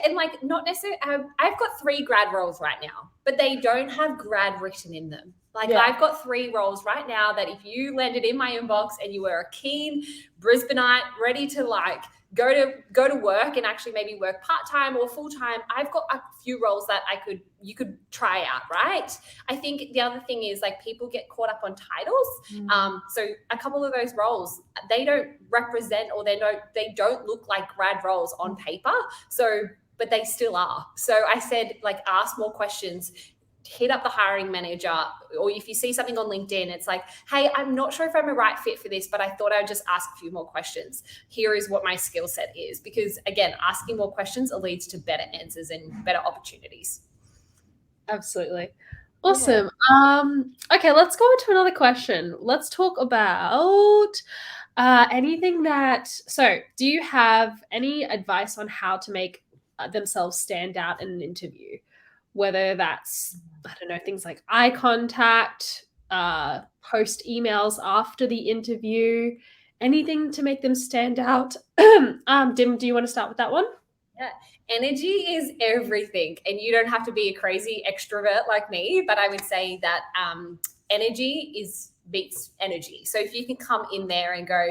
and like not necessarily. I've got 3 grad roles right now, but they don't have grad written in them. Like I've got 3 roles right now that if you landed in my inbox and you were a keen Brisbaneite ready to like go to work and actually maybe work part-time or full-time, I've got a few roles that you could try out, right? I think the other thing is like people get caught up on titles. So a couple of those roles, they don't represent or they don't look like grad roles on paper. So, but they still are. So I said like ask more questions. Hit up the hiring manager, or if you see something on LinkedIn, it's like, hey, I'm not sure if I'm a right fit for this, but I thought I'd just ask a few more questions. Here is what my skill set is. Because again, asking more questions leads to better answers and better opportunities. Absolutely. Awesome. Okay, let's go on to another question. Let's talk about anything so do you have any advice on how to make themselves stand out in an interview? Whether that's, I don't know, things like eye contact, post emails after the interview? Anything to make them stand out? Dim, do you want to start with that one? Yeah, energy is everything, and you don't have to be a crazy extrovert like me, but I would say that energy beats energy. So if you can come in there and go,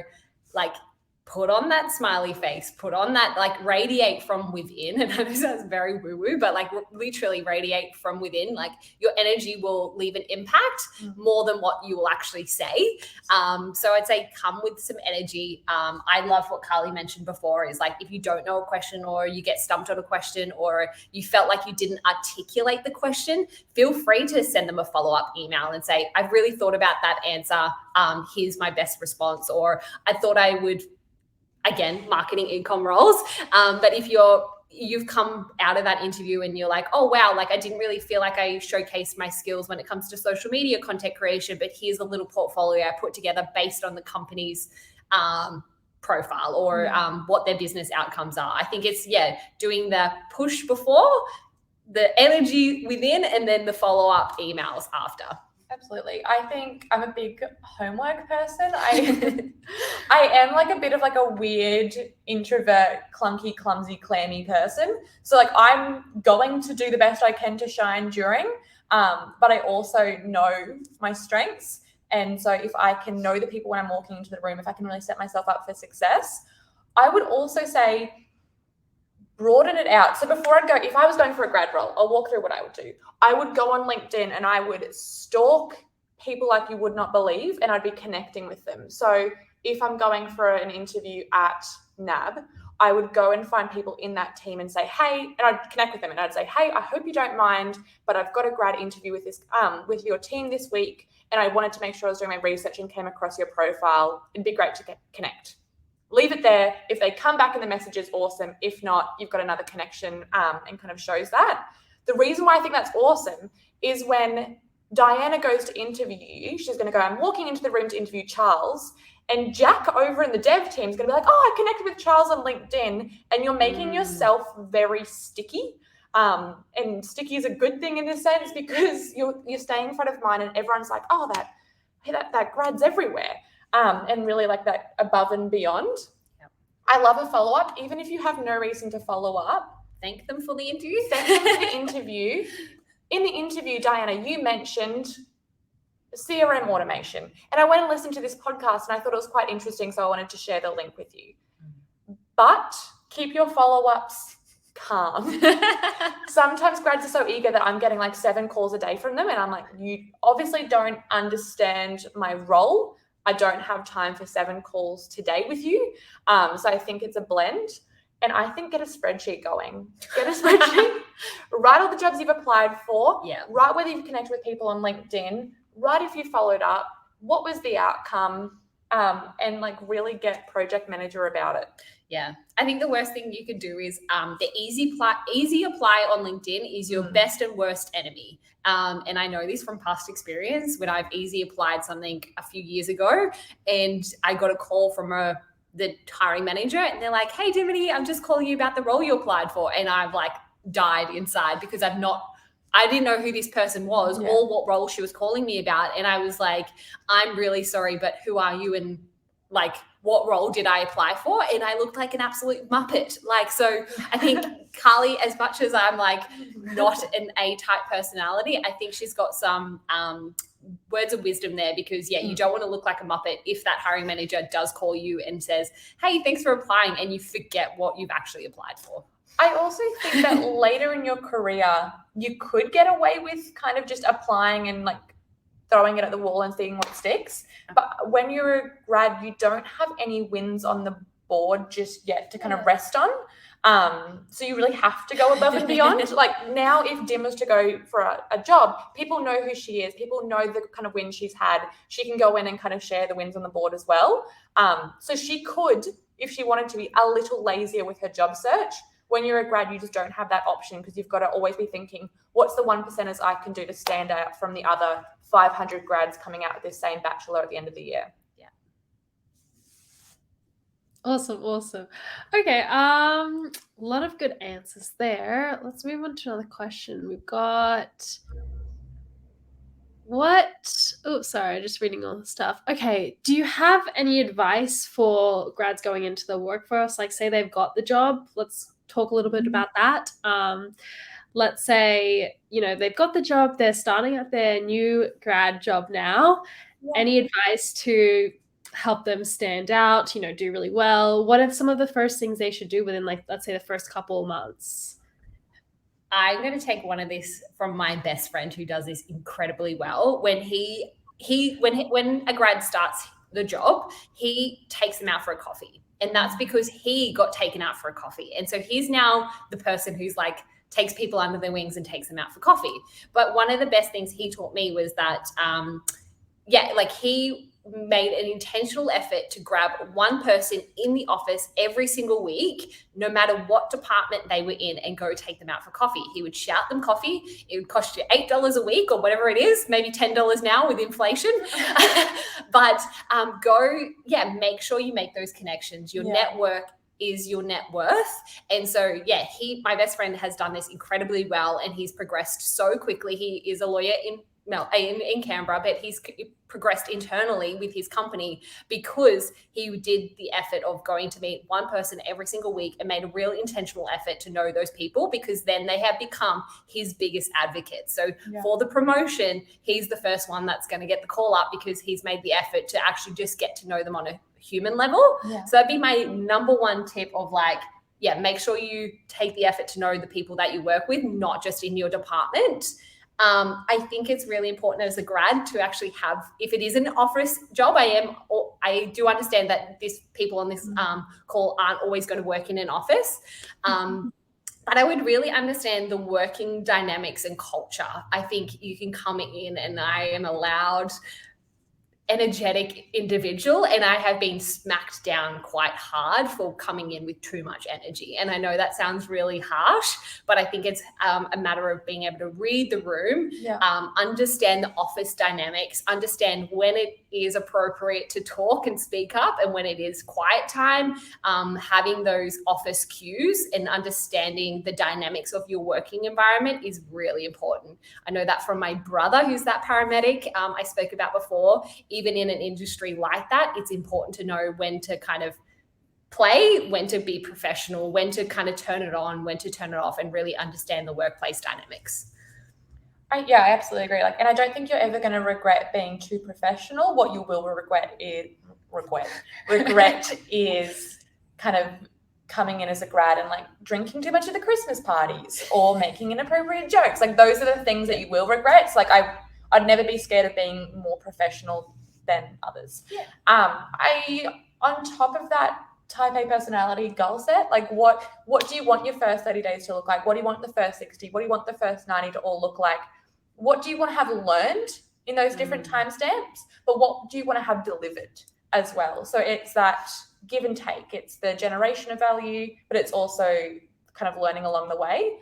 like, put on that smiley face, put on that, like, radiate from within. And I know sounds very woo-woo, but like literally radiate from within. Like, your energy will leave an impact more than what you will actually say. So I'd say come with some energy. I love what Carly mentioned before is, like, if you don't know a question or you get stumped on a question or you felt like you didn't articulate the question, feel free to send them a follow-up email and say, I've really thought about that answer. Here's my best response. Or I thought I would, again, marketing e-com roles. But if you've come out of that interview and you're like, oh, wow, like I didn't really feel like I showcased my skills when it comes to social media content creation, but here's a little portfolio I put together based on the company's profile or what their business outcomes are. I think it's, doing the push before, the energy within, and then the follow-up emails after. Absolutely. I think I'm a big homework person. I am like a bit of like a weird introvert, clunky, clumsy, clammy person. So like I'm going to do the best I can to shine during, but I also know my strengths. And so if I can know the people when I'm walking into the room, if I can really set myself up for success, I would also say broaden it out. So before I'd go, if I was going for a grad role, I'll walk through what I would do. I would go on LinkedIn and I would stalk people like you would not believe, and I'd be connecting with them. So if I'm going for an interview at NAB, I would go and find people in that team and say, hey, and I'd connect with them and I'd say, hey, I hope you don't mind, but I've got a grad interview with this with your team this week, and I wanted to make sure I was doing my research and came across your profile. It'd be great to connect. Leave it there. If they come back in the messages, awesome. If not, you've got another connection and kind of shows that. The reason why I think that's awesome is when Diana goes to interview you, she's going to go, I'm walking into the room to interview Charles, and Jack over in the dev team is going to be like, oh, I connected with Charles on LinkedIn, and you're making yourself very sticky. And sticky is a good thing in this sense because you're staying in front of mind and everyone's like, oh, that grad's everywhere. And really like that above and beyond. Yep. I love a follow-up, even if you have no reason to follow up. Thank them for the interview. Thank them for the interview. In the interview, Diana, you mentioned CRM automation. And I went and listened to this podcast and I thought it was quite interesting, so I wanted to share the link with you. But keep your follow-ups calm. Sometimes grads are so eager that I'm getting like 7 calls a day from them and I'm like, you obviously don't understand my role. I don't have time for 7 calls today with you. So I think it's a blend. And I think get a spreadsheet going. Get a spreadsheet. Write all the jobs you've applied for. Yeah. Write whether you've connected with people on LinkedIn. Write if you followed up. What was the outcome? And like really get project manager about it. Yeah. I think the worst thing you could do is the easy apply on LinkedIn is your best and worst enemy. And I know this from past experience when I've easy applied something a few years ago and I got a call from the hiring manager and they're like, hey, Dimity, I'm just calling you about the role you applied for. And I've like died inside because I didn't know who this person was or what role she was calling me about. And I was like, I'm really sorry, but who are you? And like, what role did I apply for? And I looked like an absolute muppet. Like, so I think Carly, as much as I'm like not an A-type personality, I think she's got some words of wisdom there because, you don't want to look like a muppet if that hiring manager does call you and says, hey, thanks for applying, and you forget what you've actually applied for. I also think that later in your career, you could get away with kind of just applying and like throwing it at the wall and seeing what sticks. But when you're a grad, you don't have any wins on the board just yet to kind of rest on. So you really have to go above and beyond. Like now, if Dim was to go for a job, people know who she is. People know the kind of wins she's had. She can go in and kind of share the wins on the board as well. So she could, if she wanted to, be a little lazier with her job search. When you're a grad, you just don't have that option because you've got to always be thinking, what's the 1%ers I can do to stand out from the other 500 grads coming out with this same bachelor at the end of the year? Yeah. Awesome. Okay, a lot of good answers there. Let's move on to another question. We've got, sorry, just reading all the stuff. Okay, do you have any advice for grads going into the workforce? Like, say they've got the job. Let's talk a little bit about that. Let's say, they've got the job, they're starting at their new grad job now. Yeah. Any advice to help them stand out, do really well? What are some of the first things they should do within, like, let's say the first couple of months? I'm going to take one of this from my best friend who does this incredibly well. When when a grad starts the job, he takes them out for a coffee. And that's because he got taken out for a coffee. And so he's now the person who's like, takes people under their wings and takes them out for coffee. But one of the best things he taught me was that, he made an intentional effort to grab one person in the office every single week, no matter what department they were in, and go take them out for coffee. He would shout them coffee. It would cost you $8 a week or whatever it is, maybe $10 now with inflation. But make sure you make those connections. Your network is your net worth. And so, my best friend has done this incredibly well, and he's progressed so quickly. He is a lawyer in Canberra, but he's progressed internally with his company because he did the effort of going to meet one person every single week and made a real intentional effort to know those people, because then they have become his biggest advocates. So for the promotion, he's the first one that's going to get the call up because he's made the effort to actually just get to know them on a human level. So that'd be my number one tip of make sure you take the effort to know the people that you work with, not just in your department. I think it's really important as a grad to actually have, if it is an office job, I do understand that people on this call aren't always going to work in an office. But I would really understand the working dynamics and culture. I think you can come in, and I am a loud, energetic individual, and I have been smacked down quite hard for coming in with too much energy. And I know that sounds really harsh, but I think it's a matter of being able to read the room, understand the office dynamics, understand when it is appropriate to talk and speak up and when it is quiet time, having those office cues and understanding the dynamics of your working environment is really important. I know that from my brother, who's that paramedic I spoke about before. Even in an industry like that, it's important to know when to kind of play, when to be professional, when to kind of turn it on, when to turn it off, and really understand the workplace dynamics. I absolutely agree. And I don't think you're ever going to regret being too professional. What you will regret is kind of coming in as a grad and drinking too much at the Christmas parties or making inappropriate jokes. Those are the things that you will regret. It's I'd never be scared of being more professional than others. On top of that type A personality goal set, what do you want your first 30 days to look like? What do you want the first 60? What do you want the first 90 to all look like? What do you want to have learned in those different timestamps? But what do you want to have delivered as well? So it's that give and take. It's the generation of value, but it's also kind of learning along the way.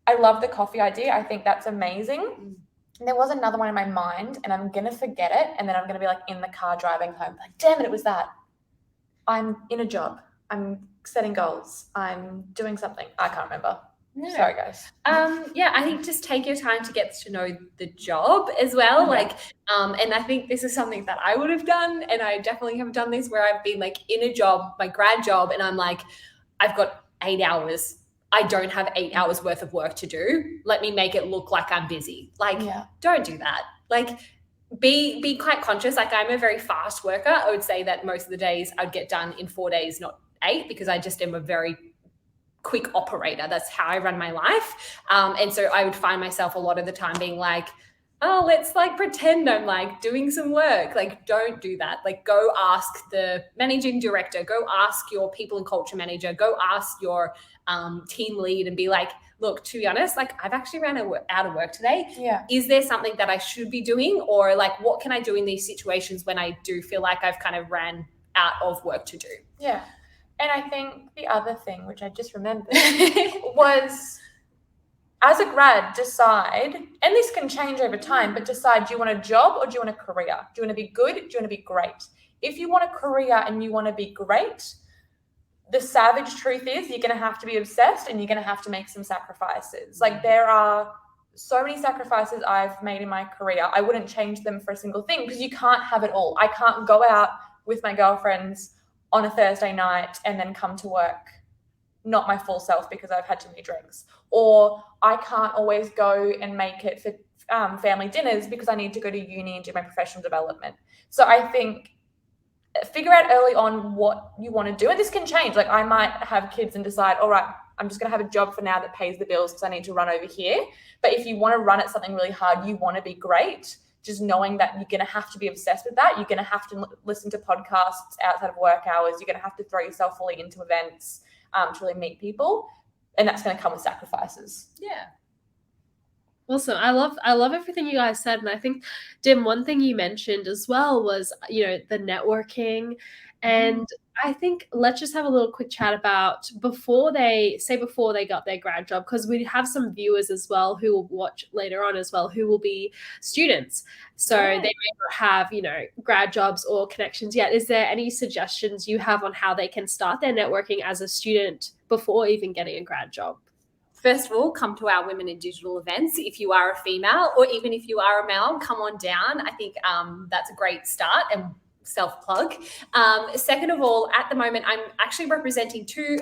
I love the coffee idea. I think that's amazing. There was another one in my mind, and I'm going to forget it, and then I'm going to be in the car driving home, damn it was that. I'm in a job. I'm setting goals. I'm doing something. I can't remember. No. Sorry, guys. I think just take your time to get to know the job as well. And I think this is something that I would have done, and I definitely have done this, where I've been in a job, my grad job, and I'm I've got 8 hours. I don't have 8 hours worth of work to do. Let me make it look like I'm busy. Don't do that. Be quite conscious. I'm a very fast worker. I would say that most of the days I'd get done in 4 days, not 8, because I just am a very quick operator. That's how I run my life. And so I would find myself a lot of the time being let's pretend I'm doing some work. Don't do that. Go ask the managing director, go ask your people and culture manager, go ask your team lead and be look, to be honest, I've actually ran out of work today. Yeah. Is there something that I should be doing? Or what can I do in these situations when I do feel like I've kind of ran out of work to do? Yeah. And I think the other thing, which I just remembered, was as a grad, decide, and this can change over time, but decide, do you want a job or do you want a career? Do you want to be good? Do you want to be great? If you want a career and you want to be great, the savage truth is you're going to have to be obsessed and you're going to have to make some sacrifices. There are so many sacrifices I've made in my career. I wouldn't change them for a single thing, because you can't have it all. I can't go out with my girlfriends on a Thursday night and then come to work not my full self because I've had too many drinks. Or I can't always go and make it for family dinners because I need to go to uni and do my professional development. So I think figure out early on what you want to do. And this can change. Like, I might have kids and decide, all right, I'm just going to have a job for now that pays the bills because I need to run over here. But if you want to run at something really hard, you want to be great, just knowing that you're going to have to be obsessed with that. You're going to have to listen to podcasts outside of work hours. You're going to have to throw yourself fully into events to really meet people. And that's going to come with sacrifices. Yeah. Awesome. I love everything you guys said. And I think, Dim, one thing you mentioned as well was, the networking. And I think let's just have a little quick chat about before they got their grad job, because we have some viewers as well who will watch later on as well, who will be students. So they may not have, grad jobs or connections yet. Is there any suggestions you have on how they can start their networking as a student before even getting a grad job? First of all, come to our Women in Digital events. If you are a female, or even if you are a male, come on down. I think that's a great start, and self-plug. Second of all, at the moment, I'm actually representing 3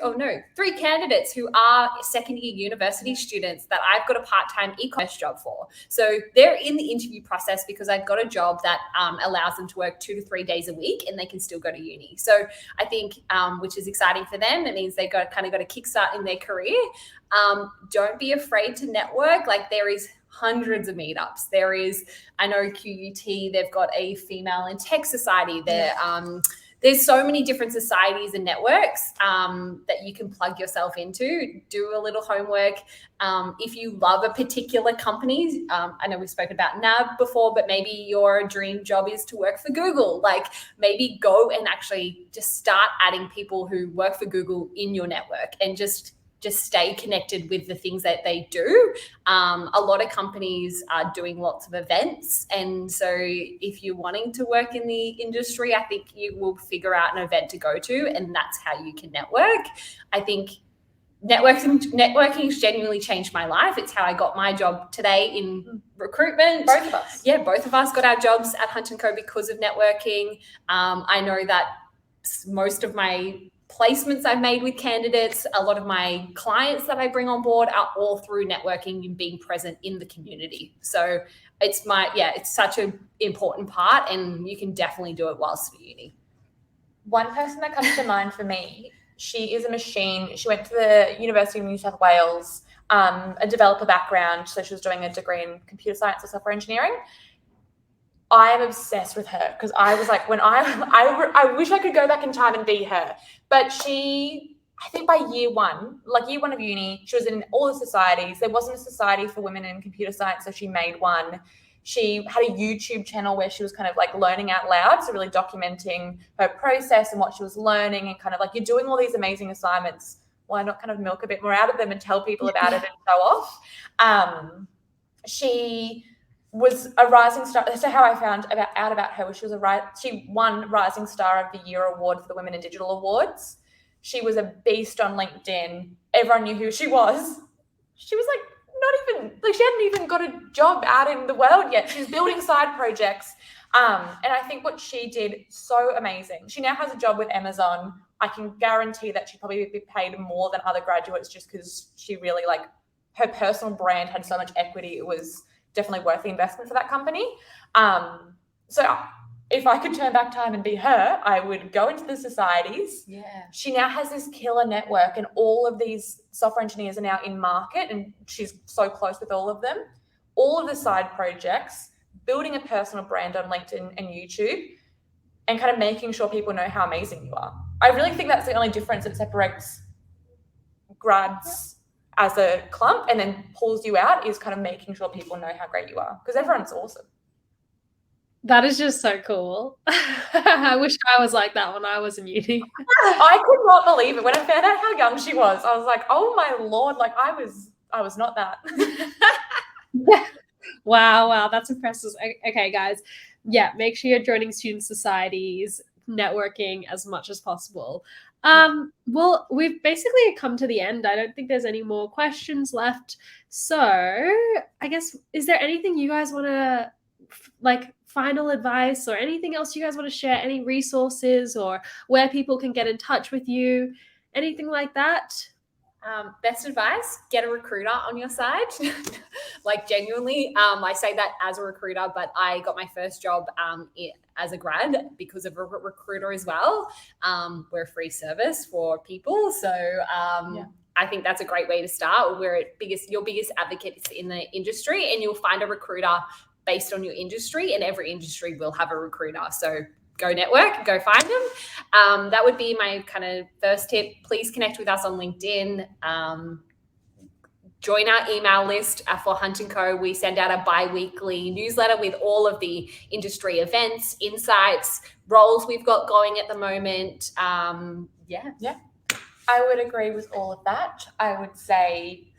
candidates who are second-year university students that I've got a part-time e-commerce job for. So they're in the interview process because I've got a job that allows them to work 2 to 3 days a week, and they can still go to uni. So I think, which is exciting for them, it means they got a kickstart in their career. Don't be afraid to network. Like, there is hundreds of meetups. There is, I know QUT, they've got a female in tech society there. There's so many different societies and networks that you can plug yourself into. Do a little homework. If you love a particular company, I know we've spoken about NAB before, but maybe your dream job is to work for Google. Like, maybe go and actually just start adding people who work for Google in your network, and just stay connected with the things that they do. A lot of companies are doing lots of events. And so if you're wanting to work in the industry, I think you will figure out an event to go to, and that's how you can network. I think networking has genuinely changed my life. It's how I got my job today in recruitment. Both of us. Yeah, both of us got our jobs at Hunt & Co because of networking. I know that most of my placements I've made with candidates, a lot of my clients that I bring on board are all through networking and being present in the community. So it's such an important part, and you can definitely do it whilst at uni. One person that comes to mind for me, she is a machine. She went to the University of New South Wales, a developer background. So she was doing a degree in computer science or software engineering. I am obsessed with her because I was like, I wish I could go back in time and be her. But she, I think by year one of uni, she was in all the societies. There wasn't a society for women in computer science, so she made one. She had a YouTube channel where she was kind of like learning out loud, so really documenting her process and what she was learning, and kind of like, you're doing all these amazing assignments. Why not kind of milk a bit more out of them and tell people about it and show off? She was a rising star. So how I found out about her was she won Rising Star of the Year award for the Women in Digital Awards. She was a beast on LinkedIn. Everyone knew who she was. She was she hadn't even got a job out in the world yet. She's building side projects. And I think what she did, so amazing. She now has a job with Amazon. I can guarantee that she probably would be paid more than other graduates, just because she really, her personal brand had so much equity. It was definitely worth the investment for that company. So if I could turn back time and be her, I would go into the societies. Yeah. She now has this killer network, and all of these software engineers are now in market, and she's so close with all of them. All of the side projects, building a personal brand on LinkedIn and YouTube, and kind of making sure people know how amazing you are. I really think that's the only difference that separates grads as a clump and then pulls you out, is kind of making sure people know how great you are, because everyone's awesome. That is just so cool. I wish I was like that when I was in uni. I could not believe it. When I found out how young she was, I was like, oh my Lord, I was not that. Wow, that's impressive. Okay, guys. Yeah, make sure you're joining student societies. networking as much as possible. Well, we've basically come to the end. I don't think there's any more questions left. So I guess, is there anything you guys want to, like, final advice or anything else you guys want to share? Any resources or where people can get in touch with you? Anything like that? Best advice, get a recruiter on your side. Like, genuinely, I say that as a recruiter, but I got my first job as a grad because of a recruiter as well. We're a free service for people. So I think that's a great way to start. We're your biggest advocates in the industry, and you'll find a recruiter based on your industry, and every industry will have a recruiter. So go network, go find them. That would be my kind of first tip. Please connect with us on LinkedIn. Join our email list for Hunt & Co. We send out a bi-weekly newsletter with all of the industry events, insights, roles we've got going at the moment. Yeah. I would agree with all of that. I would say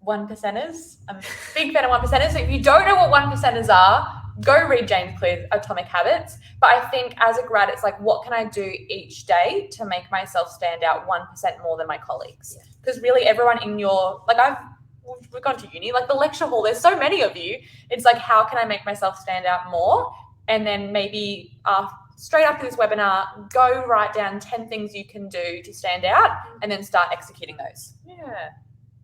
1%ers. I'm a big fan of 1%ers. So if you don't know what 1%ers are, go read James Clear's Atomic Habits. But I think as a grad, it's like, what can I do each day to make myself stand out 1% more than my colleagues? Because really everyone in your, like, we've gone to uni, like the lecture hall, there's so many of you. It's like, how can I make myself stand out more? And then maybe straight after this webinar, go write down 10 things you can do to stand out and then start executing those. Yeah.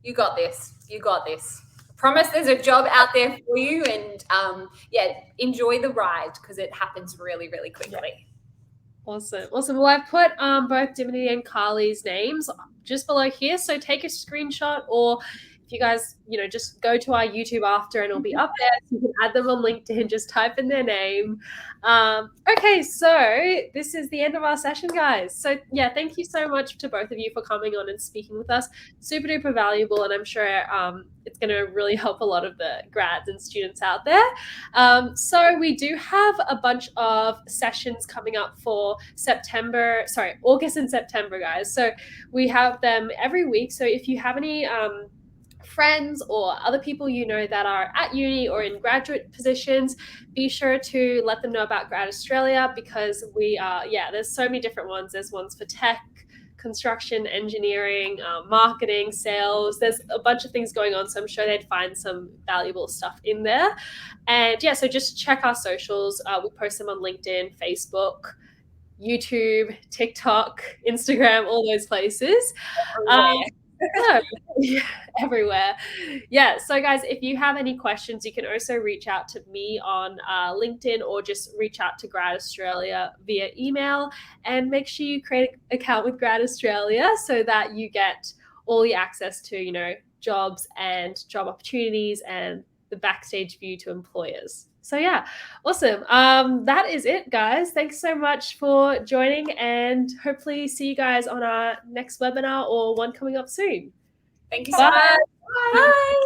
You got this. You got this. Promise there's a job out there for you, and enjoy the ride because it happens really, really quickly. Yeah. Awesome. Well, I've put both Dimity and Carly's names just below here, so take a screenshot, or if you guys, just go to our YouTube after and it'll be up there. So you can add them on LinkedIn, just type in their name. Okay, so this is the end of our session, guys. So yeah, thank you so much to both of you for coming on and speaking with us. Super duper valuable, and I'm sure it's going to really help a lot of the grads and students out there. So we do have a bunch of sessions coming up for August and September, guys. So we have them every week. So if you have any friends or other people that are at uni or in graduate positions, be sure to let them know about GradAustralia, because there's so many different ones. There's ones for tech, construction, engineering, marketing, sales. There's a bunch of things going on, so I'm sure they'd find some valuable stuff in there. And so just check our socials. We post them on LinkedIn, Facebook, YouTube, TikTok, Instagram, all those places. Everywhere. Yeah. So guys, if you have any questions, you can also reach out to me on LinkedIn, or just reach out to GradAustralia via email, and make sure you create an account with GradAustralia so that you get all the access to, jobs and job opportunities and the backstage view to employers. So yeah, awesome. That is it, guys. Thanks so much for joining, and hopefully see you guys on our next webinar or one coming up soon. Thank you so much. Bye.